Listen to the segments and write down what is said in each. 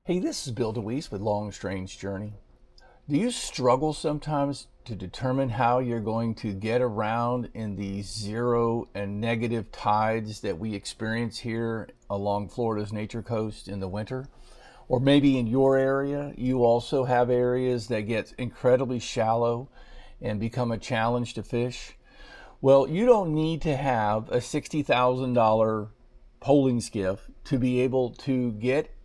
Hey, this is Bill DeWeese with Long Strange Journey. Do you struggle sometimes to determine how you're going to get around in the zero and negative tides that we experience here along Florida's nature coast in the winter? Or maybe in your area, you also have areas that get incredibly shallow and become a challenge to fish. Well, you don't need to have a $60,000 poling skiff to be able to get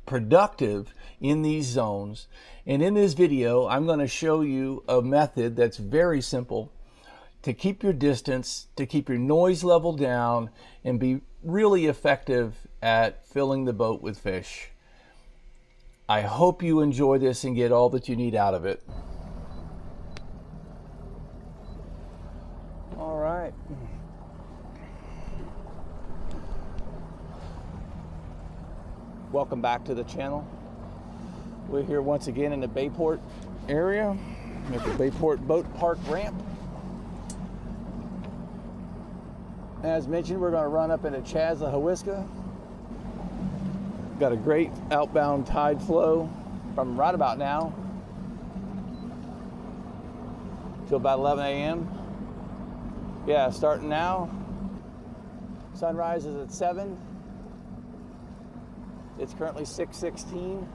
productive in these zones. And in this video, I'm going to show you a method that's very simple to keep your distance, to keep your noise level down, and be really effective at filling the boat with fish. I hope you enjoy this and get all that you need out of it. All right. Welcome back to the channel. We're here once again in the Bayport area at the Bayport Boat Park ramp. As mentioned, we're going to run up into Chassahowitzka. Got a great outbound tide flow from right about now till about 11 a.m. Yeah, starting now. Sunrise is at 7. It's currently 6:16.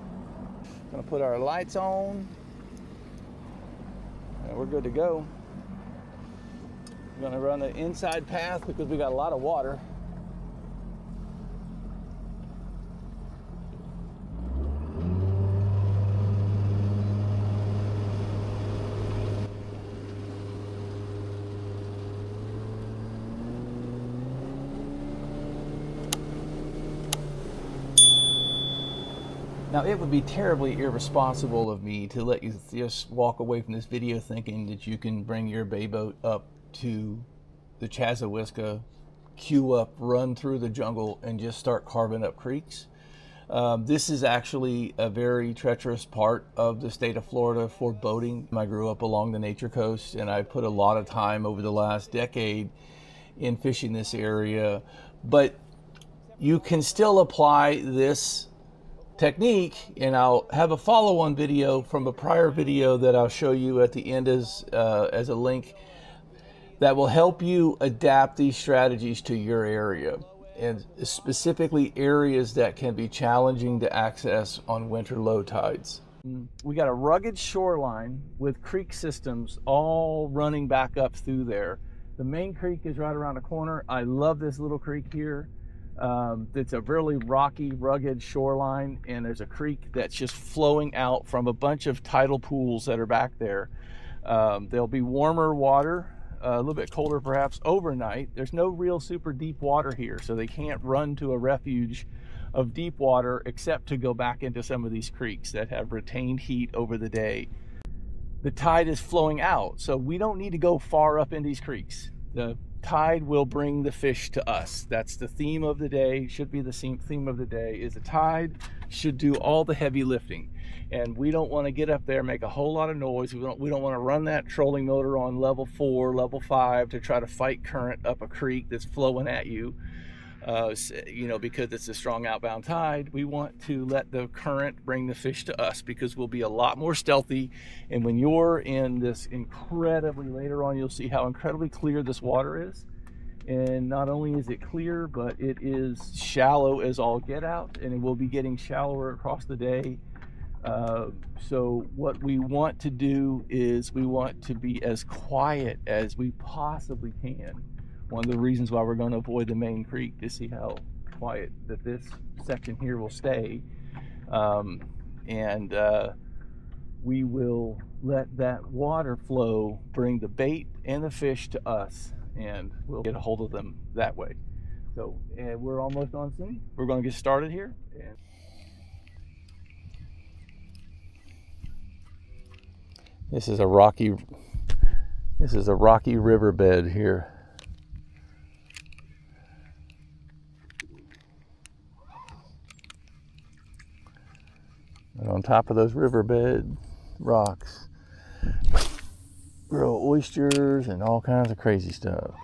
Gonna put our lights on and we're good to go. We're gonna run the inside path because we got a lot of water. Now, it would be terribly irresponsible of me to let you just walk away from this video thinking that you can bring your bay boat up to the Chassahowitzka, queue up, run through the jungle, and just start carving up creeks. This is actually a very treacherous part of the state of Florida for boating. I grew up along the nature coast, and I put a lot of time over the last decade in fishing this area. But you can still apply this technique, and I'll have a follow-on video from a prior video that I'll show you at the end as a link that will help you adapt these strategies to your area, and specifically areas that can be challenging to access on winter low tides. We got a rugged shoreline with creek systems all running back up through there. The main creek is right around the corner. I love this little creek here. It's a really rocky, rugged shoreline, and there's a creek that's just flowing out from a bunch of tidal pools that are back there. There'll be warmer water, a little bit colder perhaps overnight. There's no real super deep water here, so they can't run to a refuge of deep water except to go back into some of these creeks that have retained heat over the day. The tide is flowing out, so we don't need to go far up in these creeks. The tide will bring the fish to us. That's the theme of the day, should be the theme of the day, is the tide should do all the heavy lifting. And we don't want to get up there, make a whole lot of noise. We don't want to run that trolling motor on level 4, level 5 to try to fight current up a creek that's flowing at you. Because it's a strong outbound tide. We want to let the current bring the fish to us because we'll be a lot more stealthy. And when you're in this incredibly, later on you'll see how incredibly clear this water is. And not only is it clear, but it is shallow as all get out, and it will be getting shallower across the day. So what we want to do is we want to be as quiet as we possibly can. One of the reasons why we're going to avoid the main creek to see how quiet that this section here will stay. We will let that water flow bring the bait and the fish to us, and we'll get a hold of them that way. So we're almost on scene. We're going to get started here. This is a rocky riverbed here. And on top of those riverbed rocks grow oysters and all kinds of crazy stuff.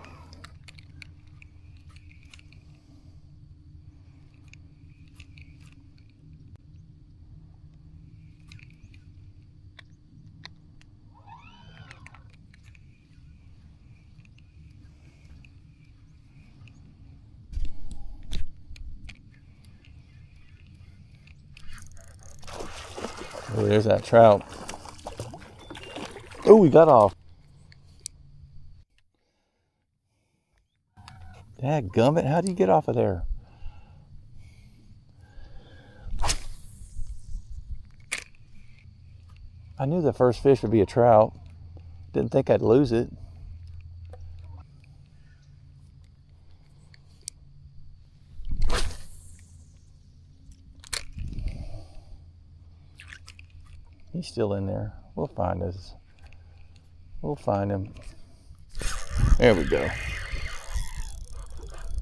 Oh, there's that trout. Oh, he got off. Dadgummit, how do you get off of there? I knew the first fish would be a trout. Didn't think I'd lose it. He's still in there. We'll find this. We'll find him. There we go.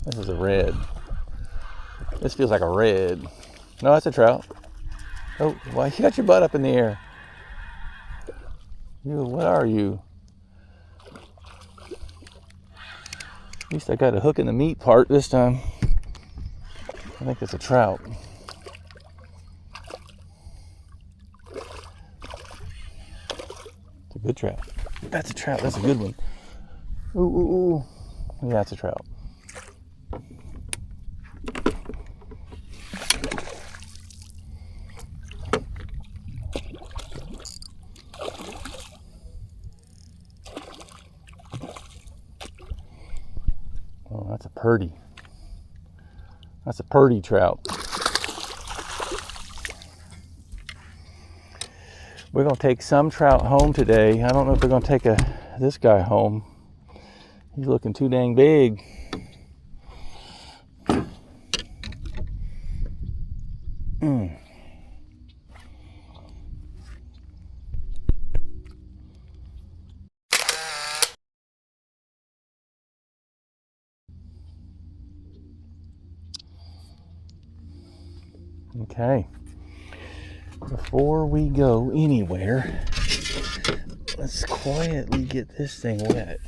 This is a red. This feels like a red. No, that's a trout. Oh, why you got your butt up in the air? You, what are you? At least I got a hook in the meat part this time. I think it's a trout. It's a good trout. That's a trout. That's a good one. Ooh, ooh, ooh. Yeah, it's a trout. Oh, that's a purdy. That's a purdy trout. We're going to take some trout home today. I don't know if we're going to take this guy home. He's looking too dang big. Okay. Before we go anywhere, let's quietly get this thing wet.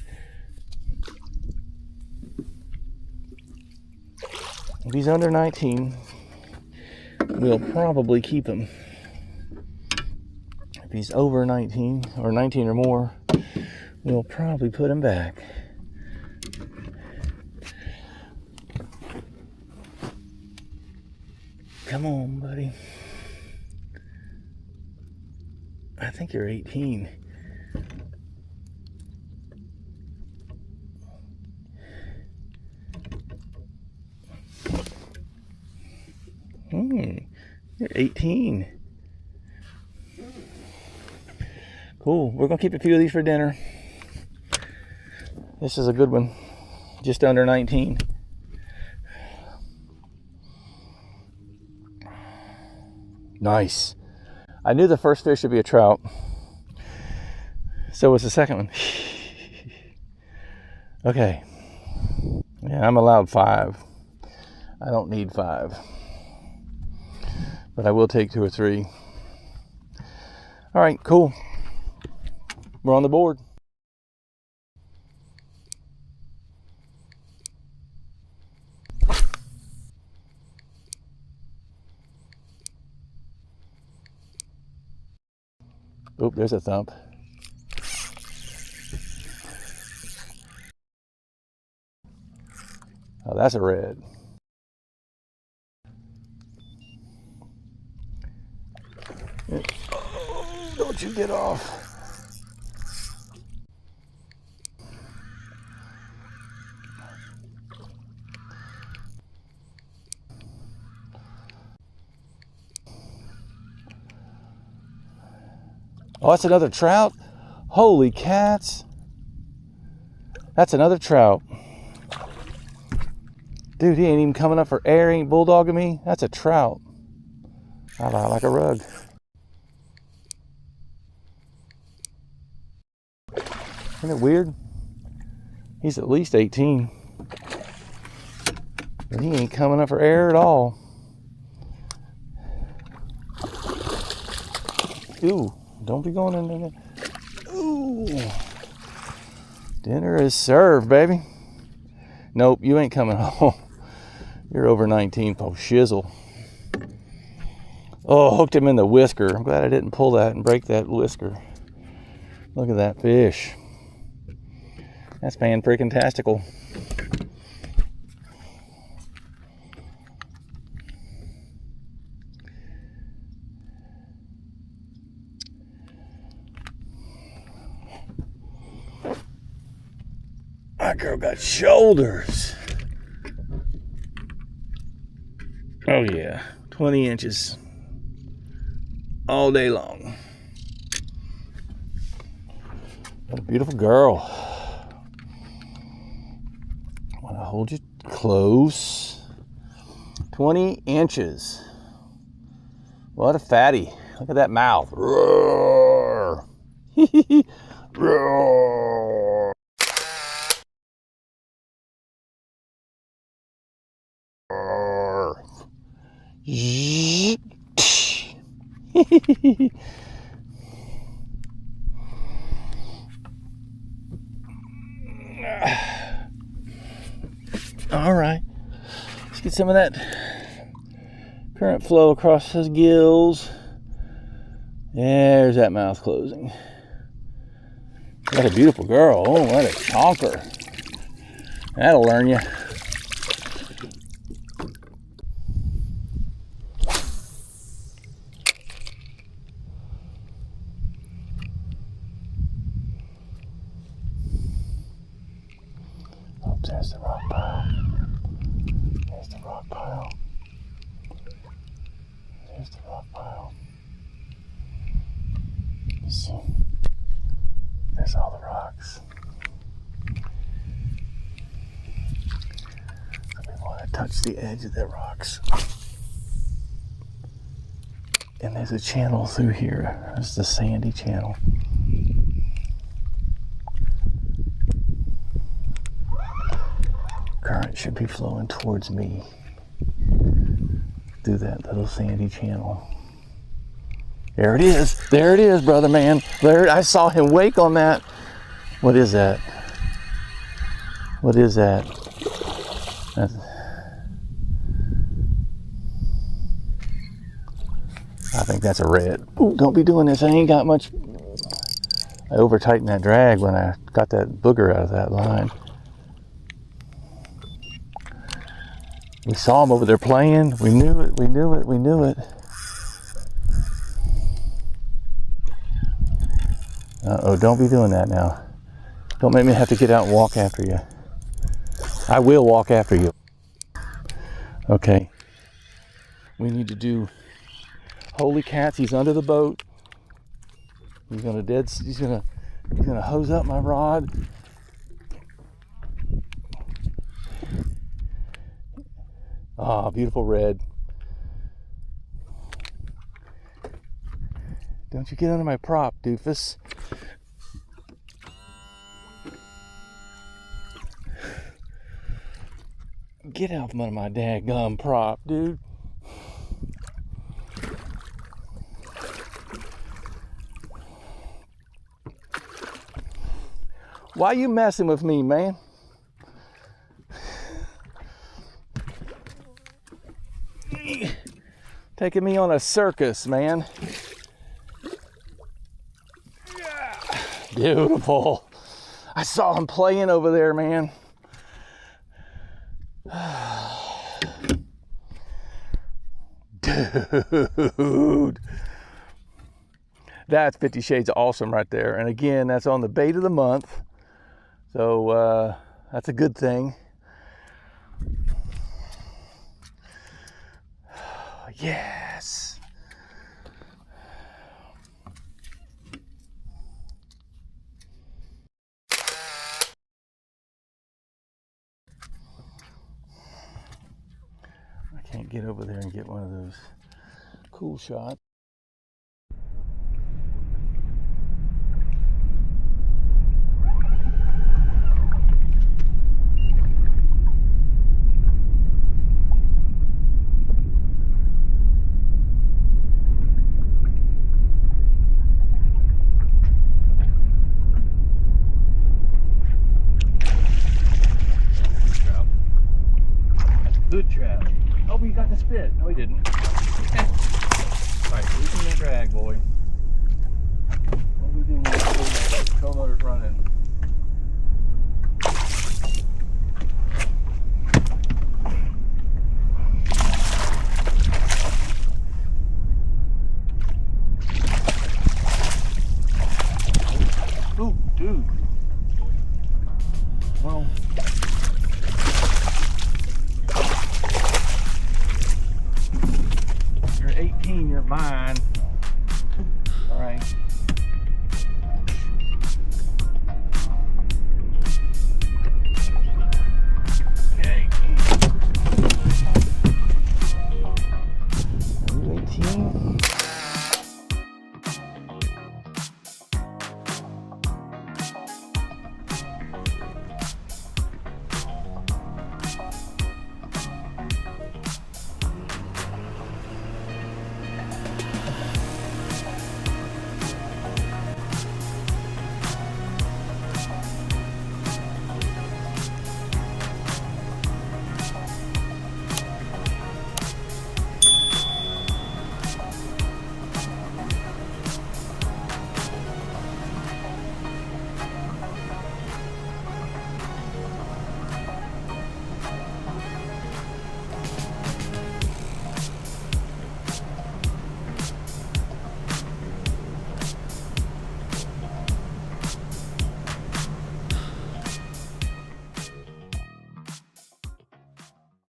If he's under 19, we'll probably keep him. If he's over 19 or 19 or more, we'll probably put him back. Come on, buddy. I think you're 18. You're 18. Cool. We're going to keep a few of these for dinner. This is a good one. Just under 19. Nice. I knew the first fish would be a trout. So was the second one. Okay. Yeah, I'm allowed 5. I don't need 5. But I will take 2 or 3. All right, cool. We're on the board. Oop, there's a thump. Oh, that's a red. Oh, don't you get off. Oh, that's another trout? Holy cats. That's another trout. Dude, he ain't even coming up for air. He ain't bulldogging me. That's a trout. I lie like a rug. Isn't it weird? He's at least 18. But he ain't coming up for air at all. Ooh, don't be going in there. Ooh. Dinner is served, baby. Nope, you ain't coming home. You're over 19, po shizzle. Oh, hooked him in the whisker. I'm glad I didn't pull that and break that whisker. Look at that fish. That's fan-freaking-tastical. My girl got shoulders. Oh yeah, 20 inches all day long. What a beautiful girl. I want to hold you close. 20 inches. What a fatty. Look at that mouth. Roar. Roar. Roar. All right, let's get some of that current flow across his gills. There's that mouth closing. What a beautiful girl. Oh, what a chonker. That'll learn you. Oh, there's the rock pile. There's the rock pile. There's the rock pile. You see? There's all the rocks. We want to touch the edge of the rocks. And there's a channel through here. There's the sandy channel. Current should be flowing towards me through that little sandy channel. There it is. There it is, brother man. There, I saw him wake on that. What is that? What is that? I think that's a red. Ooh, don't be doing this. I ain't got much. I over tightened that drag when I got that booger out of that line. We saw him over there playing. We knew it. We knew it. We knew it. Uh-oh, don't be doing that now. Don't make me have to get out and walk after you. I will walk after you. Okay. We need to do holy cats. He's under the boat. He's gonna hose up my rod. Ah, beautiful red. Don't you get under my prop, doofus. Get out from under my daggum prop, dude. Why you messing with me, man? Taking me on a circus, man. Beautiful. I saw him playing over there, man. Dude. That's 50 Shades of Awesome right there. And again, that's on the bait of the month. So that's a good thing. Yes. I can't get over there and get one of those cool shots. Good trout. Oh, we got the spit. No, we didn't. Alright, loosen that drag, boy. What are we doing with the tow motor's running? Ooh, dude. Well, mine. All right. Okay. 18.